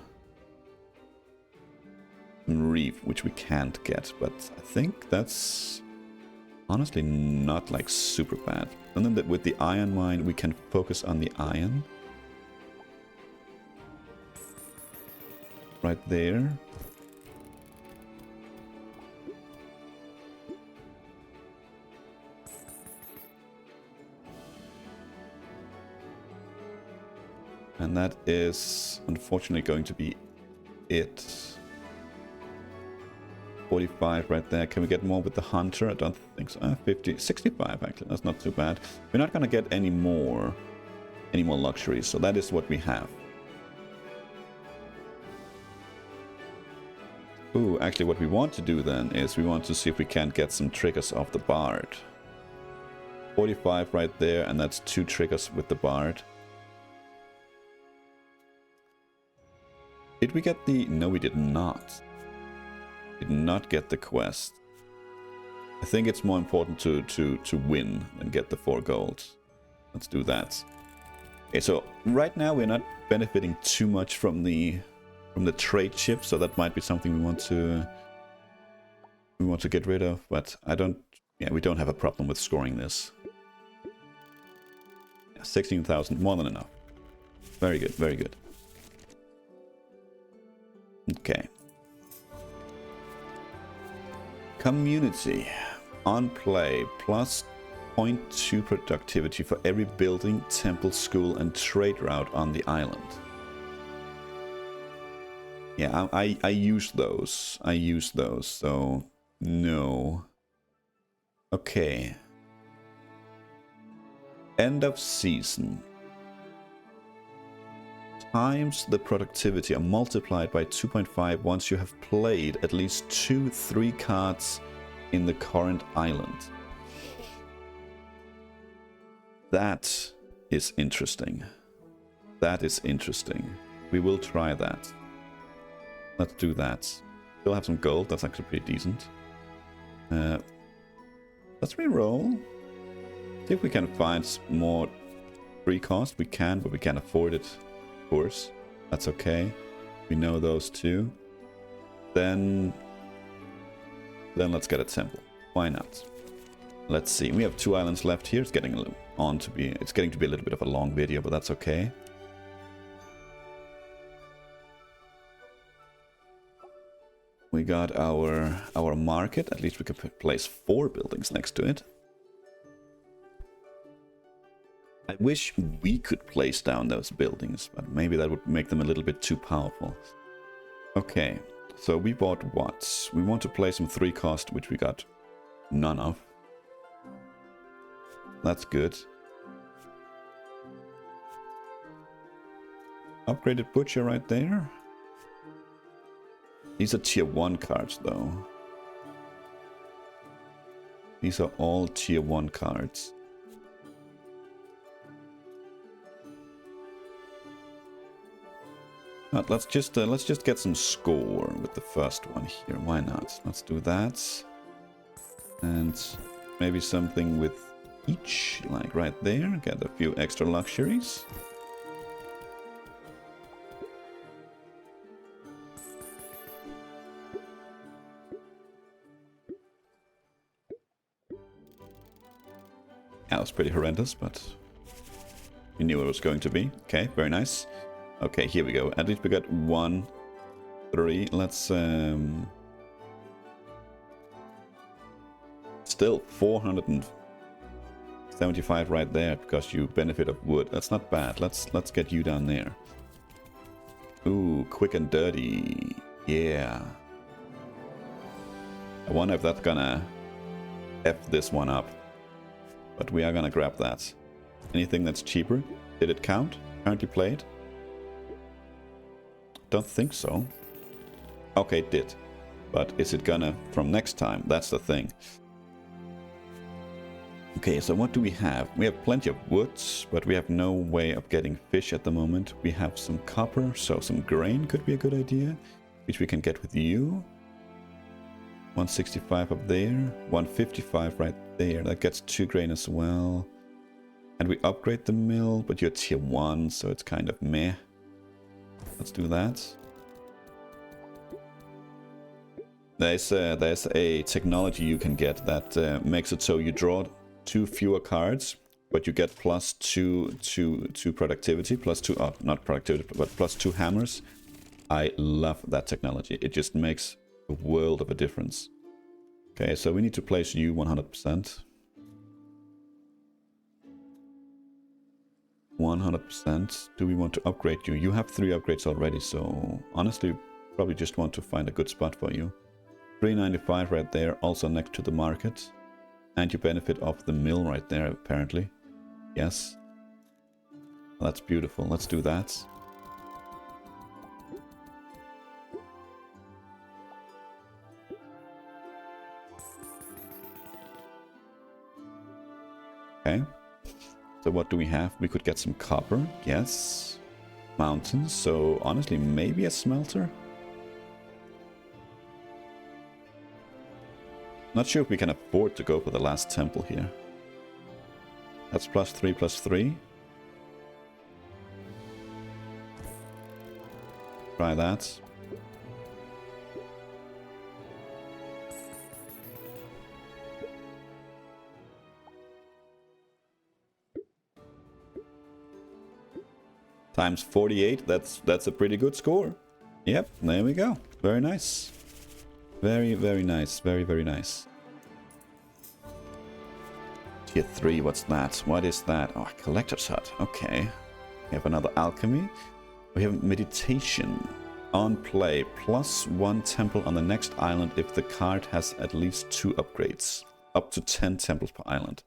reef, which we can't get. But I think that's honestly not like super bad. And then with the iron mine, we can focus on the iron. Right there. And that is unfortunately going to be it. 45 right there. Can we get more with the hunter? I don't think so. 50, 65 actually. That's not too bad. We're not going to get any more luxuries. So that is what we have. Ooh, actually what we want to do then is we want to see if we can't get some triggers off the bard. 45 right there, and that's 2 triggers with the bard. Did we get the... No, we did not. Did not get the quest. I think it's more important to win than get the 4 gold. Let's do that. Okay, so right now we're not benefiting too much from the trade ship, so that might be something we want to get rid of, but I don't... Yeah, we don't have a problem with scoring this. 16,000, more than enough. Very good, very good. Okay. Community. On play. Plus 0.2 productivity for every building, temple, school, and trade route on the island. Yeah, I use those. I use those, so no. Okay. End of season. Times the productivity are multiplied by 2.5 once you have played at least 2-3 cards in the current island. That is interesting. That is interesting. We will try that. Let's do that. Still have some gold. That's actually pretty decent. Let's re-roll. See if we can find more free cost. We can, but we can't afford it. Of course. That's okay. We know those two. Then let's get a temple. Why not? Let's see. We have 2 islands left here. It's getting to be a little bit of a long video, but that's okay. We got our market. At least we could place 4 buildings next to it. I wish we could place down those buildings, but maybe that would make them a little bit too powerful. Okay, so we bought what? We want to play some 3 cost, which we got none of. That's good. Upgraded butcher right there. These are tier 1 cards though. These are all tier 1 cards. But let's just get some score with the first one here. Why not? Let's do that. And maybe something with each, like right there. Get a few extra luxuries. That was pretty horrendous, but you knew it was going to be. Okay, very nice. Okay, here we go. At least we got 1, 3. Let's still 475 right there because you benefit of wood. That's not bad. Let's get you down there. Ooh, quick and dirty. Yeah. I wonder if that's gonna F this one up. But we are gonna grab that. Anything that's cheaper? Did it count? Currently played? Don't think so. Okay, it did. But is it gonna from next time? That's the thing. Okay, so what do we have? We have plenty of woods, but we have no way of getting fish at the moment. We have some copper, so some grain could be a good idea, which we can get with you. 165 up there, 155 right there. That gets 2 grain as well. And we upgrade the mill, but you're tier 1, so it's kind of meh. Let's do that. There's a technology you can get that makes it so you draw 2 fewer cards, but you get +2 to productivity, +2, not productivity, but +2 hammers. I love that technology. It just makes a world of a difference. Okay, so we need to place you 100%. 100%. Do we want to upgrade you? You have 3 upgrades already, so honestly, probably just want to find a good spot for you. 395 right there, also next to the market. And you benefit off the mill right there, apparently. Yes. That's beautiful. Let's do that. Okay. So what do we have? We could get some copper. Yes. Mountains. So honestly, maybe a smelter? Not sure if we can afford to go for the last temple here. That's +3/+3. Try that. Times 48, that's a pretty good score. Yep, there we go. Very nice. Very, very nice. Very, very nice. Tier 3, what's that? What is that? Oh, a collector's hut. Okay. We have another alchemy. We have meditation. On play, +1 temple on the next island if the card has at least 2 upgrades. Up to 10 temples per island.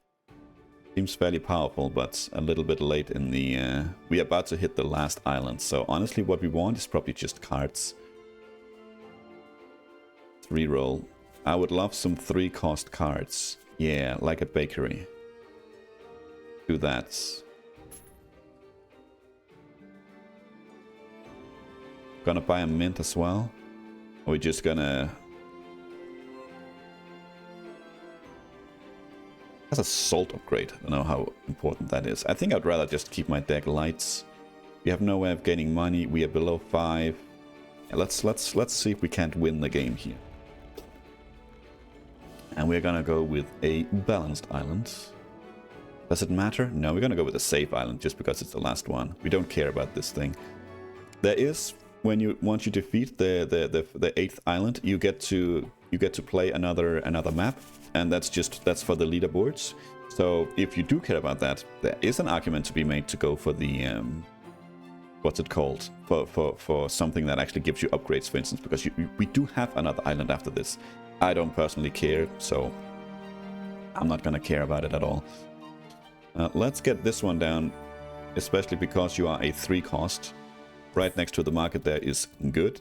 Seems fairly powerful, but a little bit late in the... we're about to hit the last island, so honestly what we want is probably just cards. Reroll. I would love some 3-cost cards. Yeah, like a bakery. Do that. Gonna buy a mint as well? Or we just gonna... That's a salt upgrade. I don't know how important that is. I think I'd rather just keep my deck lights. We have no way of gaining money. We are below 5. Yeah, let's see if we can't win the game here. And we're gonna go with a balanced island. Does it matter? No, we're gonna go with a safe island just because it's the last one. We don't care about this thing. There is, once you defeat the 8th island, you get to play another map, and that's for the leaderboards. So if you do care about that, there is an argument to be made to go for the what's it called? For something that actually gives you upgrades, for instance, because we do have another island after this. I don't personally care, so I'm not gonna care about it at all. Let's get this one down, especially because you are a 3-cost. Right next to the market there is good.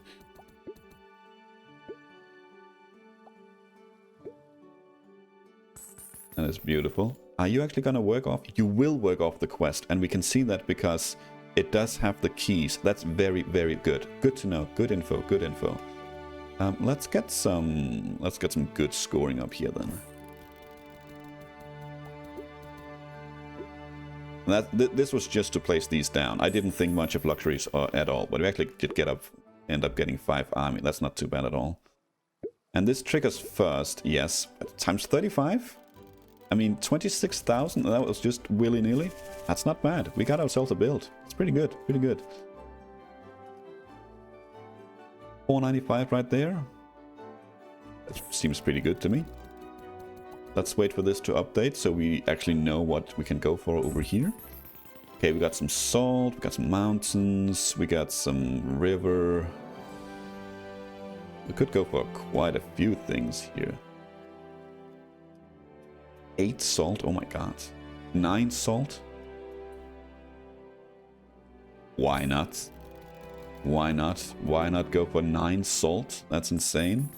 That is beautiful. Are you actually gonna work off? You will work off the quest, and we can see that because it does have the keys. That's very, very good. Good to know. Good info. Good info. Let's get some good scoring up here then. This was just to place these down. I didn't think much of luxuries at all, but we actually did end up getting 5 army. That's not too bad at all. And this triggers first, yes, times 35. I mean, 26,000. That was just willy-nilly. That's not bad. We got ourselves a build. It's pretty good. Pretty good. 495 right there. That seems pretty good to me. Let's wait for this to update so we actually know what we can go for over here. Okay, we got some salt, we got some mountains, we got some river. We could go for quite a few things here. 8 salt, oh my god. 9 salt? Why not? Why not? Why not go for 9 salt? That's insane.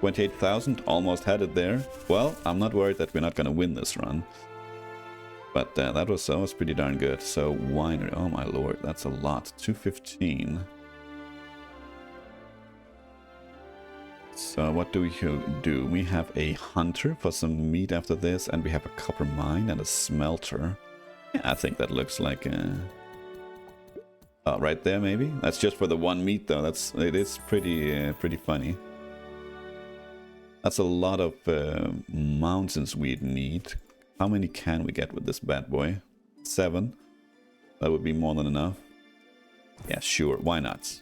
$28,000, almost had it there. Well, I'm not worried that we're not gonna win this run. But that was pretty darn good. So winery, oh my lord, that's a lot. 215. So what do we do? We have a hunter for some meat after this, and we have a copper mine and a smelter. Yeah, I think that looks like oh, right there maybe. That's just for the 1 meat though. It is pretty funny. That's a lot of mountains we'd need. How many can we get with this bad boy? 7. That would be more than enough. Yeah, sure. Why not?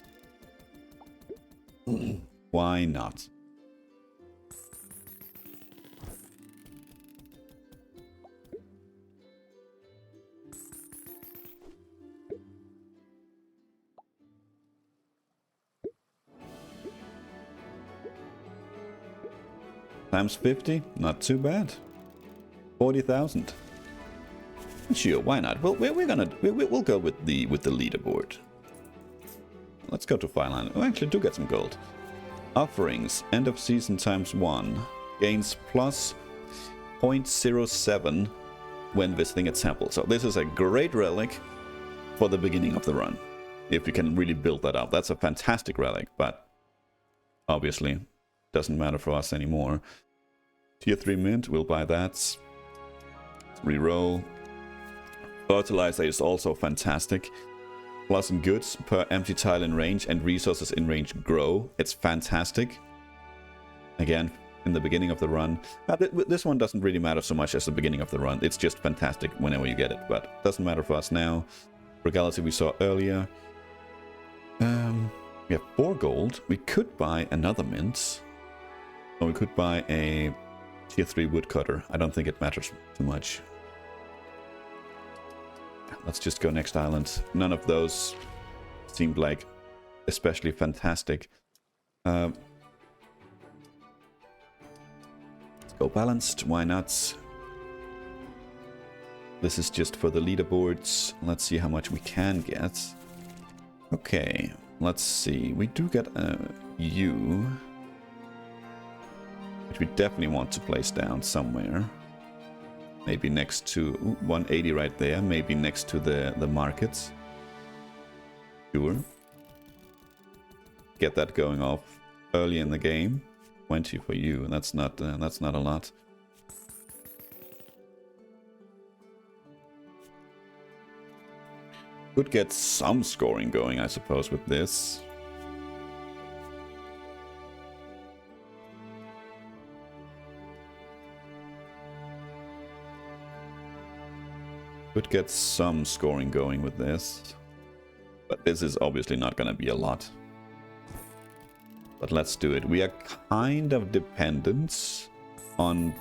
Why not? Times 50? Not too bad. 40,000. Sure, why not? Well, we'll go with the leaderboard. Let's go to Fireland. Oh, actually, do get some gold. Offerings. End of season times 1. Gains plus 0.07 when visiting a temple. So this is a great relic for the beginning of the run. If you can really build that up. That's a fantastic relic, but obviously doesn't matter for us anymore. Tier 3 mint, we'll buy that. Reroll. Fertilizer is also fantastic. Plus goods per empty tile in range and resources in range grow. It's fantastic. Again, in the beginning of the run. This one doesn't really matter so much as the beginning of the run. It's just fantastic whenever you get it, but doesn't matter for us now. Regality we saw earlier. We have 4 gold. We could buy another mint. Or we could buy a tier 3 woodcutter. I don't think it matters too much. Let's just go next island. None of those seemed like especially fantastic. Let's go balanced. Why not? This is just for the leaderboards. Let's see how much we can get. Okay, let's see. We do get a U, which we definitely want to place down somewhere. Maybe next to 180 right there. Maybe next to the markets. Sure. Get that going off early in the game. 20 for you. That's not a lot. Could get some scoring going, I suppose, with this. Could get some scoring going with this. But this is obviously not going to be a lot. But let's do it. We are kind of dependent on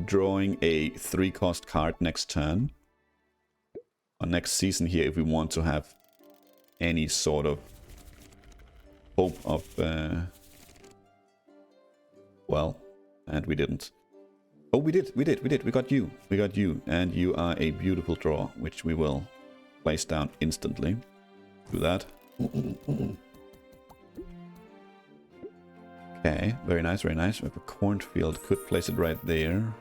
drawing a 3-cost card next turn. Or next season here, if we want to have any sort of hope of... well, and we didn't. Oh, we did. We got you. We got you. And you are a beautiful draw, which we will place down instantly. Do that. Okay, very nice, very nice. We have a cornfield. Could place it right there.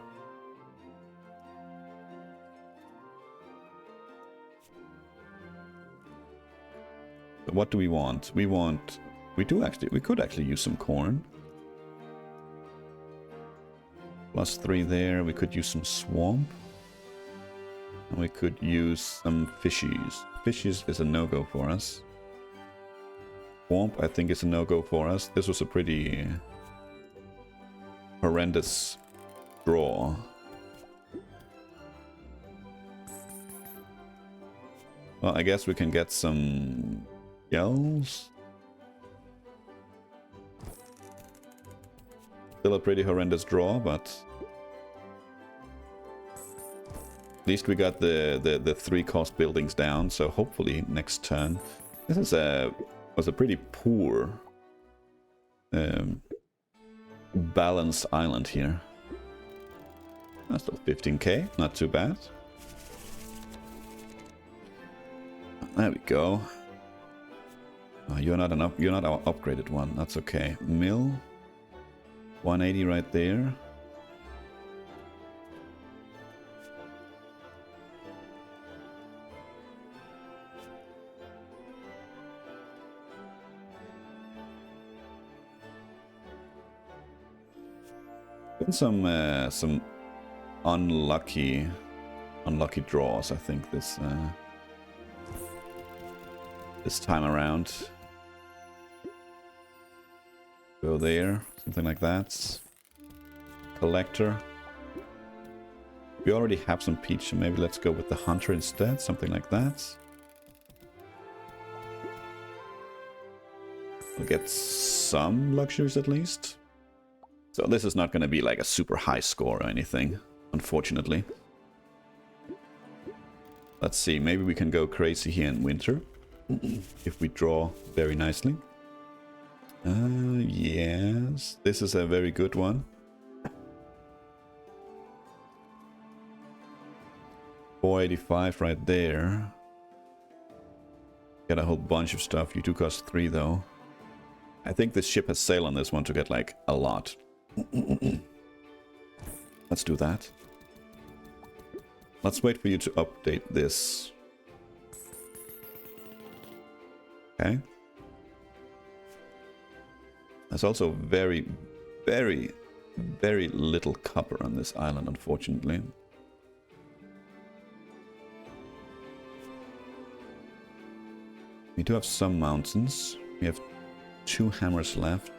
But what do we want? We could actually use some corn. +3 there. We could use some swamp. And we could use some fishies. Fishies is a no-go for us. Swamp, I think, is a no-go for us. This was a pretty horrendous draw. Well, I guess we can get some yells. Still a pretty horrendous draw, but least we got the 3 cost buildings down, so hopefully next turn. This is was a pretty poor balanced island here. That's still 15k, not too bad. There we go. Oh, you're not our upgraded one. That's okay. Mill 180 right there. Been some unlucky draws, I think, this time around. Go there, something like that. Collector. We already have some peach, so maybe let's go with the hunter instead, something like that. We'll get some luxuries at least. So this is not going to be like a super high score or anything, unfortunately. Let's see, maybe we can go crazy here in winter. If we draw very nicely. Yes, this is a very good one. 485 right there. Get a whole bunch of stuff. You do cost 3 though. I think this ship has sail on this one to get like a lot. Let's do that. Let's wait for you to update this. Okay. There's also very, very, very little copper on this island, unfortunately. We do have some mountains. We have 2 hammers left.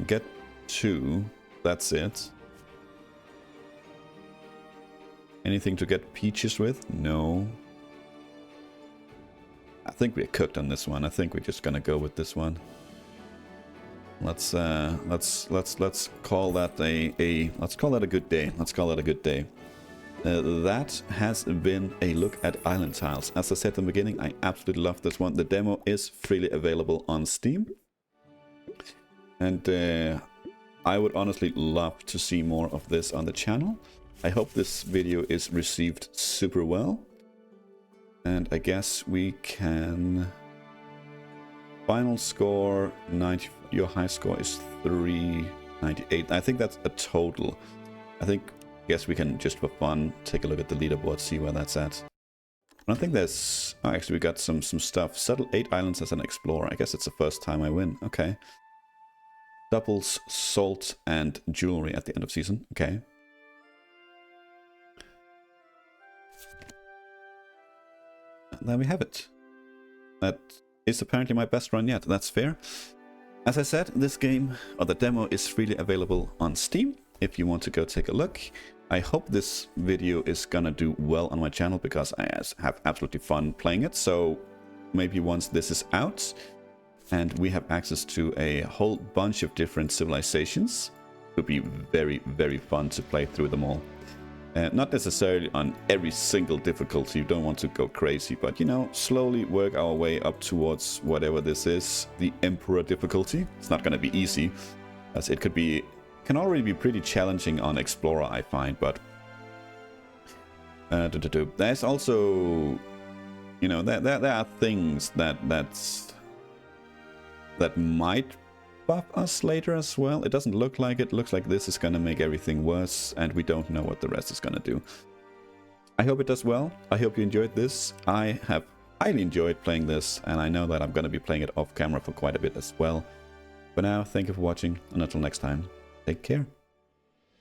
Get 2. That's it. Anything to get peaches with? No. I think we're cooked on this one. I think we're just gonna go with this one. Let's call that let's call that a good day. Let's call that a good day. That has been a look at Islantiles. As I said in the beginning, I absolutely love this one. The demo is freely available on Steam. And I would honestly love to see more of this on the channel. I hope this video is received super well. And I guess we can... Final score 90. Your high score is 398. I think that's a total. Guess we can just for fun take a look at the leaderboard, see where that's at. And I think there's actually we got some stuff. Settle 8 islands as an explorer. I guess it's the first time I win. Okay. Doubles salt and jewelry at the end of season. Okay. And there we have it. That is apparently my best run yet. That's fair. As I said, this game, or the demo, is freely available on Steam if you want to go take a look. I hope this video is gonna do well on my channel because I have absolutely fun playing it. So maybe once this is out and we have access to a whole bunch of different civilizations, it would be very, very fun to play through them all. Not necessarily on every single difficulty, you don't want to go crazy, but you know, slowly work our way up towards whatever this is, the Emperor difficulty. It's not going to be easy, as it can already be pretty challenging on Explorer, I find, but there's also, you know, there are things that might buff us later as well. It doesn't look like it. Looks like this is going to make everything worse, and we don't know what the rest is going to do. I hope it does well. I hope you enjoyed this. I have highly enjoyed playing this, and I know that I'm going to be playing it off camera for quite a bit as well. For now, thank you for watching, and until next time, take care.